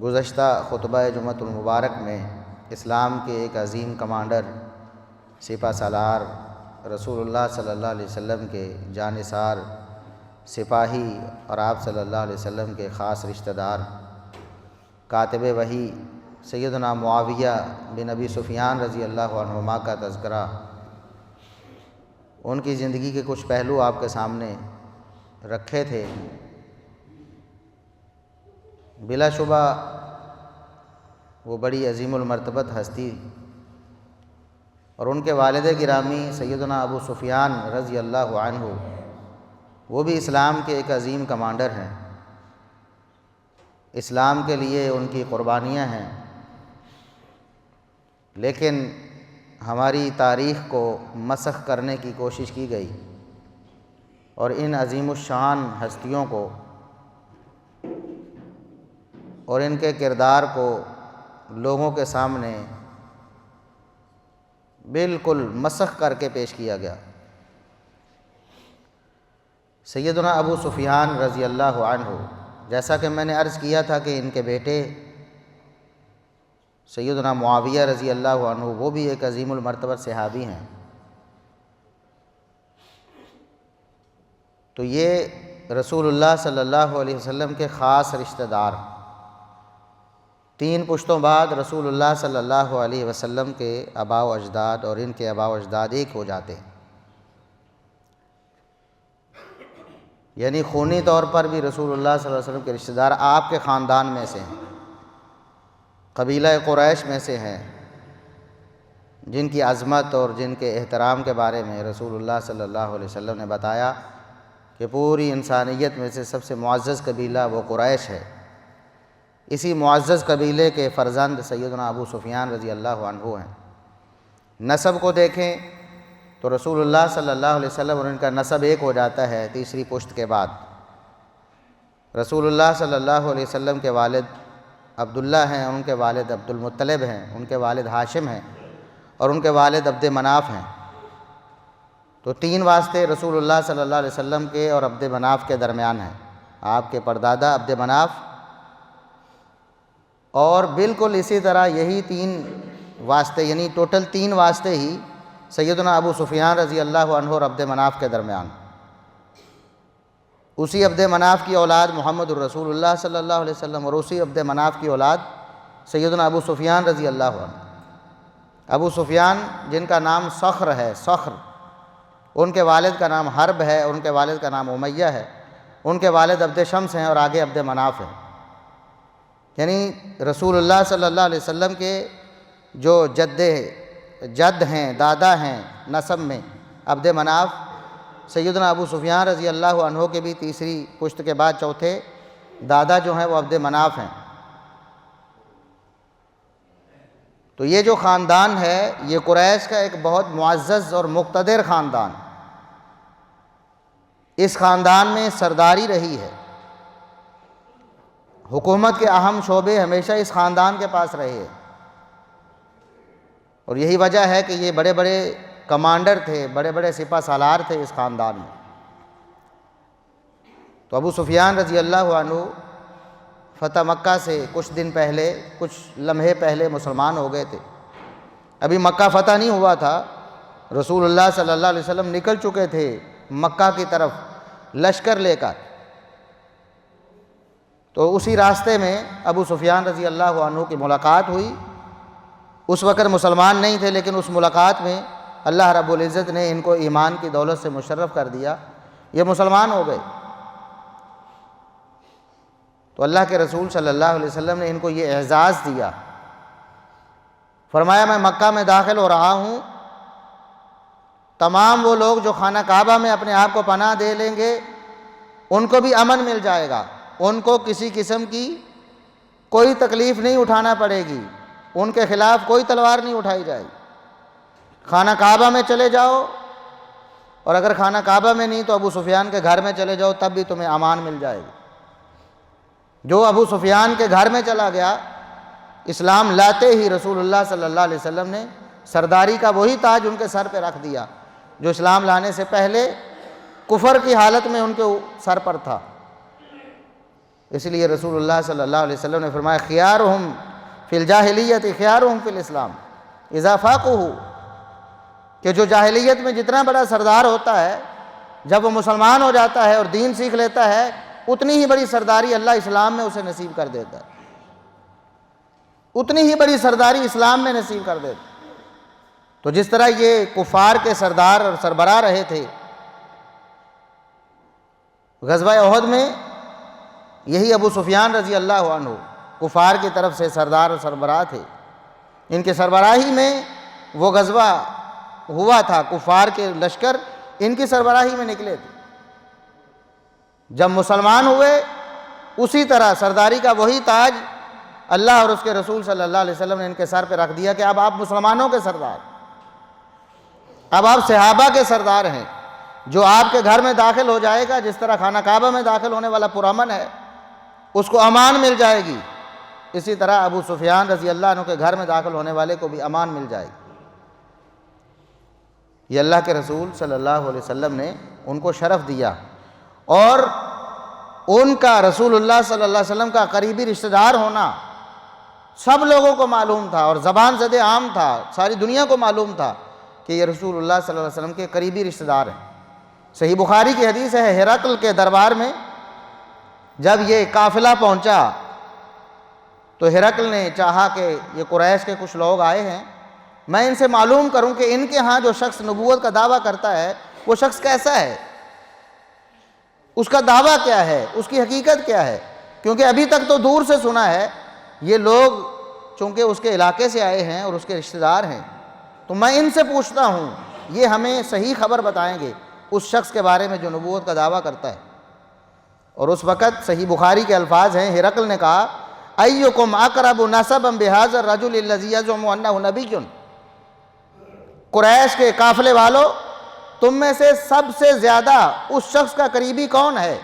گزشتہ خطبہ جمعۃ المبارک میں اسلام کے ایک عظیم کمانڈر سپہ سالار رسول اللہ صلی اللہ علیہ وسلم کے جانثار سپاہی اور آپ صلی اللہ علیہ وسلم کے خاص رشتہ دار کاتب وحی سیدنا معاویہ بن ابی سفیان رضی اللہ عنہما کا تذکرہ، ان کی زندگی کے کچھ پہلو آپ کے سامنے رکھے تھے۔ بلا شبہ وہ بڑی عظیم المرتبت ہستی اور ان کے والد گرامی سیدنا ابو سفیان رضی اللہ عنہ وہ بھی اسلام کے ایک عظیم کمانڈر ہیں۔ اسلام کے لیے ان کی قربانیاں ہیں، لیکن ہماری تاریخ کو مسخ کرنے کی کوشش کی گئی اور ان عظیم الشان ہستیوں کو اور ان کے کردار کو لوگوں کے سامنے بالکل مسخ کر کے پیش کیا گیا۔ سیدنا ابو سفیان رضی اللہ عنہ، جیسا کہ میں نے عرض کیا تھا کہ ان کے بیٹے سیدنا معاویہ رضی اللہ عنہ وہ بھی ایک عظیم المرتبت صحابی ہیں، تو یہ رسول اللہ صلی اللہ علیہ وسلم کے خاص رشتہ دار، 3 پشتوں بعد رسول اللہ صلی اللہ علیہ وسلم کے آباء و اجداد اور ان کے آباء و اجداد ایک ہو جاتے ہیں، یعنی خونی طور پر بھی رسول اللہ صلی اللہ علیہ وسلم کے رشتہ دار آپ کے خاندان میں سے ہیں، قبیلہ قریش میں سے ہیں، جن کی عظمت اور جن کے احترام کے بارے میں رسول اللہ صلی اللہ علیہ وسلم نے بتایا کہ پوری انسانیت میں سے سب سے معزز قبیلہ وہ قریش ہے۔ اسی معزز قبیلے کے فرزند سیدنا ابو سفیان رضی اللہ عنہ ہیں۔ نسب کو دیکھیں تو رسول اللہ صلی اللہ علیہ وسلم اور ان کا نسب ایک ہو جاتا ہے تیسری پشت کے بعد۔ رسول اللہ صلی اللہ علیہ وسلم کے والد عبداللہ ہیں، ان کے والد عبد المطلب ہیں، ان کے والد ہاشم ہیں اور ان کے والد عبد مناف ہیں، تو 3 واسطے رسول اللہ صلی اللہ علیہ وسلم کے اور عبد مناف کے درمیان ہیں، آپ کے پردادا عبد مناف، اور بالکل اسی طرح یہی 3 واسطے یعنی ٹوٹل 3 واسطے ہی سیدنا ابو سفیان رضی اللہ عنہ اور عبد مناف کے درمیان۔ اسی عبد مناف کی اولاد محمد الرسول اللہ صلی اللہ علیہ وسلم اور اسی عبد مناف کی اولاد سیدنا ابو سفیان رضی اللہ عنہ۔ ابو سفیان جن کا نام صخر ہے، صخر، ان کے والد کا نام حرب ہے، ان کے والد کا نام امیہ ہے، ان کے والد عبد شمس ہیں اور آگے عبد مناف ہیں، یعنی رسول اللہ صلی اللہ علیہ وسلم کے جو جد ہیں، دادا ہیں نسب میں عبد مناف، سیدنا ابو سفیان رضی اللہ عنہ کے بھی تیسری پشت کے بعد چوتھے دادا جو ہیں وہ عبد مناف ہیں۔ تو یہ جو خاندان ہے یہ قریش کا ایک بہت معزز اور مقتدر خاندان، اس خاندان میں سرداری رہی ہے، حکومت کے اہم شعبے ہمیشہ اس خاندان کے پاس رہے ہیں، اور یہی وجہ ہے کہ یہ بڑے بڑے کمانڈر تھے، بڑے بڑے سپہ سالار تھے اس خاندان میں۔ تو ابو سفیان رضی اللہ عنہ فتح مکہ سے کچھ دن پہلے، کچھ لمحے پہلے مسلمان ہو گئے تھے، ابھی مکہ فتح نہیں ہوا تھا، رسول اللہ صلی اللہ علیہ وسلم نکل چکے تھے مکہ کی طرف لشکر لے کر، تو اسی راستے میں ابو سفیان رضی اللہ عنہ کی ملاقات ہوئی۔ اس وقت مسلمان نہیں تھے، لیکن اس ملاقات میں اللہ رب العزت نے ان کو ایمان کی دولت سے مشرف کر دیا، یہ مسلمان ہو گئے۔ تو اللہ کے رسول صلی اللہ علیہ وسلم نے ان کو یہ اعزاز دیا، فرمایا میں مکہ میں داخل ہو رہا ہوں، تمام وہ لوگ جو خانہ کعبہ میں اپنے آپ کو پناہ دے لیں گے ان کو بھی امن مل جائے گا، ان کو کسی قسم کی کوئی تکلیف نہیں اٹھانا پڑے گی، ان کے خلاف کوئی تلوار نہیں اٹھائی جائے گی، خانہ کعبہ میں چلے جاؤ، اور اگر خانہ کعبہ میں نہیں تو ابو سفیان کے گھر میں چلے جاؤ، تب بھی تمہیں امان مل جائے گی۔ جو ابو سفیان کے گھر میں چلا گیا، اسلام لاتے ہی رسول اللہ صلی اللہ علیہ وسلم نے سرداری کا وہی تاج ان کے سر پہ رکھ دیا جو اسلام لانے سے پہلے کفر کی حالت میں ان کے سر پر تھا۔ اس لیے رسول اللہ صلی اللہ علیہ وسلم نے فرمایا خیارہم فی الجاہلیت خیارہم فی الاسلام اذا فاقہوا، کہ جو جاہلیت میں جتنا بڑا سردار ہوتا ہے جب وہ مسلمان ہو جاتا ہے اور دین سیکھ لیتا ہے اتنی ہی بڑی سرداری اللہ اسلام میں اسے نصیب کر دیتا ہے، اتنی ہی بڑی سرداری اسلام میں نصیب کر دیتا ہے۔ تو جس طرح یہ کفار کے سردار اور سربراہ رہے تھے، غزوہ احد میں یہی ابو سفیان رضی اللہ عنہ کفار کی طرف سے سردار اور سربراہ تھے، ان کے سربراہی میں وہ غزوہ ہوا تھا، کفار کے لشکر ان کی سربراہی میں نکلے تھے۔ جب مسلمان ہوئے اسی طرح سرداری کا وہی تاج اللہ اور اس کے رسول صلی اللہ علیہ وسلم نے ان کے سر پہ رکھ دیا کہ اب آپ مسلمانوں کے سردار، اب آپ صحابہ کے سردار ہیں۔ جو آپ کے گھر میں داخل ہو جائے گا، جس طرح خانہ کعبہ میں داخل ہونے والا پرامن ہے، اس کو امان مل جائے گی، اسی طرح ابو سفیان رضی اللہ عنہ کے گھر میں داخل ہونے والے کو بھی امان مل جائے گی۔ یہ اللہ کے رسول صلی اللہ علیہ وسلم نے ان کو شرف دیا، اور ان کا رسول اللہ صلی اللہ علیہ وسلم کا قریبی رشتہ دار ہونا سب لوگوں کو معلوم تھا، اور زبان زد عام تھا، ساری دنیا کو معلوم تھا کہ یہ رسول اللہ صلی اللہ علیہ وسلم کے قریبی رشتہ دار ہیں۔ صحیح بخاری کی حدیث ہے، ہرقل کے دربار میں جب یہ قافلہ پہنچا تو ہرقل نے چاہا کہ یہ قریش کے کچھ لوگ آئے ہیں، میں ان سے معلوم کروں کہ ان کے ہاں جو شخص نبوت کا دعویٰ کرتا ہے وہ شخص کیسا ہے، اس کا دعویٰ کیا ہے، اس کی حقیقت کیا ہے، کیونکہ ابھی تک تو دور سے سنا ہے، یہ لوگ چونکہ اس کے علاقے سے آئے ہیں اور اس کے رشتہ دار ہیں، تو میں ان سے پوچھتا ہوں، یہ ہمیں صحیح خبر بتائیں گے اس شخص کے بارے میں جو نبوت کا دعویٰ کرتا ہے۔ اور اس وقت صحیح بخاری کے الفاظ ہیں، ہرقل نے کہا ایکم اقرب نسبا بہذا الرجل الذی یزعم انہ نبی، قریش کے قافلے والوں، تم میں سے سب سے زیادہ اس شخص کا قریبی کون ہے،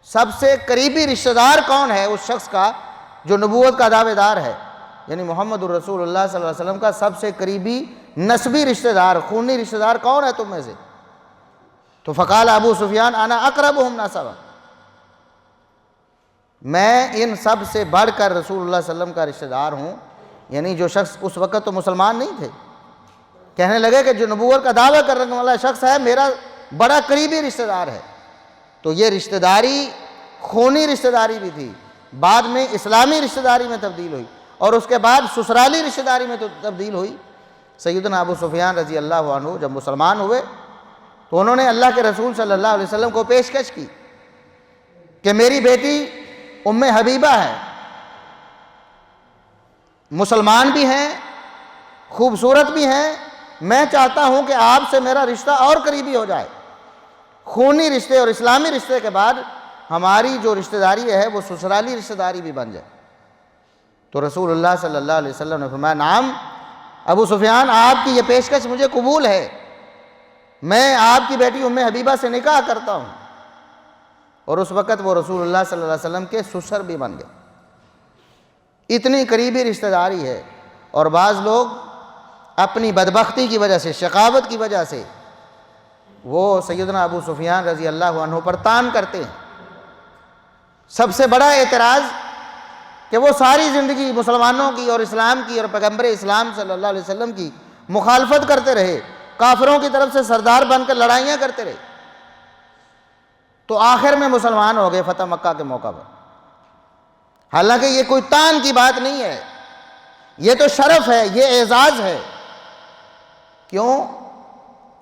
سب سے قریبی رشتہ دار کون ہے اس شخص کا جو نبوت کا دعوے دار ہے، یعنی محمد الرسول اللہ صلی اللہ علیہ وسلم کا سب سے قریبی نسبی رشتہ دار، خونی رشتہ دار کون ہے تم میں سے؟ تو فقال ابو سفیان انا اقربہم نسبا، میں ان سب سے بڑھ کر رسول اللہ صلی اللہ علیہ وسلم کا رشتہ دار ہوں، یعنی جو شخص اس وقت تو مسلمان نہیں تھے، کہنے لگے کہ جو نبوت کا دعویٰ کرنے والا شخص ہے میرا بڑا قریبی رشتہ دار ہے۔ تو یہ رشتہ داری خونی رشتہ داری بھی تھی، بعد میں اسلامی رشتہ داری میں تبدیل ہوئی، اور اس کے بعد سسرالی رشتہ داری میں تبدیل ہوئی۔ سیدنا ابو سفیان رضی اللہ عنہ جب مسلمان ہوئے تو انہوں نے اللہ کے رسول صلی اللہ علیہ وسلم کو پیشکش کی کہ میری بیٹی ام حبیبہ ہے، مسلمان بھی ہیں، خوبصورت بھی ہیں، میں چاہتا ہوں کہ آپ سے میرا رشتہ اور قریبی ہو جائے، خونی رشتے اور اسلامی رشتے کے بعد ہماری جو رشتہ داری ہے وہ سسرالی رشتہ داری بھی بن جائے۔ تو رسول اللہ صلی اللہ علیہ وسلم نے فرمایا نعم ابو سفیان، آپ کی یہ پیشکش مجھے قبول ہے، میں آپ کی بیٹی ام حبیبہ سے نکاح کرتا ہوں۔ اور اس وقت وہ رسول اللہ صلی اللہ علیہ وسلم کے سسر بھی بن گئے، اتنی قریبی رشتہ داری ہے۔ اور بعض لوگ اپنی بدبختی کی وجہ سے، شقاوت کی وجہ سے وہ سیدنا ابو سفیان رضی اللہ عنہ پر طعن کرتے ہیں۔ سب سے بڑا اعتراض کہ وہ ساری زندگی مسلمانوں کی اور اسلام کی اور پیغمبر اسلام صلی اللہ علیہ وسلم کی مخالفت کرتے رہے، کافروں کی طرف سے سردار بن کر لڑائیاں کرتے رہے، تو آخر میں مسلمان ہو گئے فتح مکہ کے موقع پر۔ حالانکہ یہ کوئی طعن کی بات نہیں ہے، یہ تو شرف ہے، یہ اعزاز ہے۔ کیوں؟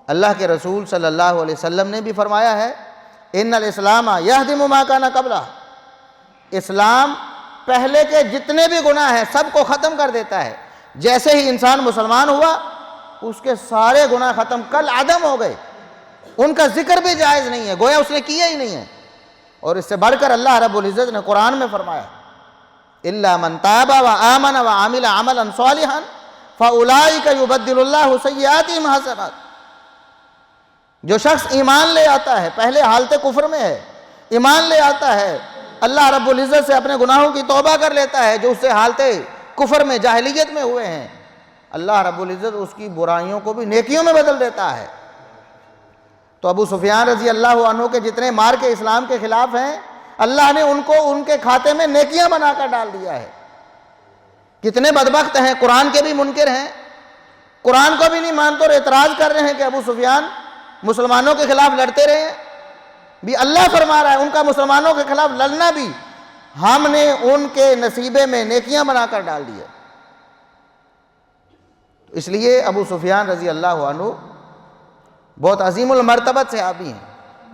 اللہ کے رسول صلی اللہ علیہ وسلم نے بھی فرمایا ہے ان الاسلام یہدم ما کان قبلہ، اسلام پہلے کے جتنے بھی گناہ ہیں سب کو ختم کر دیتا ہے۔ جیسے ہی انسان مسلمان ہوا اس کے سارے گناہ ختم، کل عدم ہو گئے، ان کا ذکر بھی جائز نہیں ہے، گویا اس نے کیا ہی نہیں ہے۔ اور اس سے بڑھ کر اللہ رب العزت نے قرآن میں فرمایا الا من تاب وآمن وعمل عملا صالحا فاولئک یبدل اللہ سیئاتہم حسنات، جو شخص ایمان لے آتا ہے، پہلے حالت کفر میں ہے، ایمان لے آتا ہے، اللہ رب العزت سے اپنے گناہوں کی توبہ کر لیتا ہے جو اس سے حالت کفر میں جاہلیت میں ہوئے ہیں، اللہ رب العزت اس کی برائیوں کو بھی نیکیوں میں بدل دیتا ہے۔ تو ابو سفیان رضی اللہ عنہ کے جتنے مار کے اسلام کے خلاف ہیں، اللہ نے ان کو ان کے کھاتے میں نیکیاں بنا کر ڈال دیا ہے۔ کتنے بدبخت ہیں، قرآن کے بھی منکر ہیں، قرآن کو بھی نہیں مانتے اور اعتراض کر رہے ہیں کہ ابو سفیان مسلمانوں کے خلاف لڑتے رہے ہیں۔ بھی اللہ فرما رہا ہے ان کا مسلمانوں کے خلاف لڑنا بھی ہم نے ان کے نصیبے میں نیکیاں بنا کر ڈال دیا۔ اس لیے ابو سفیان رضی اللہ عنہ بہت عظیم المرتبت صحابی ہیں۔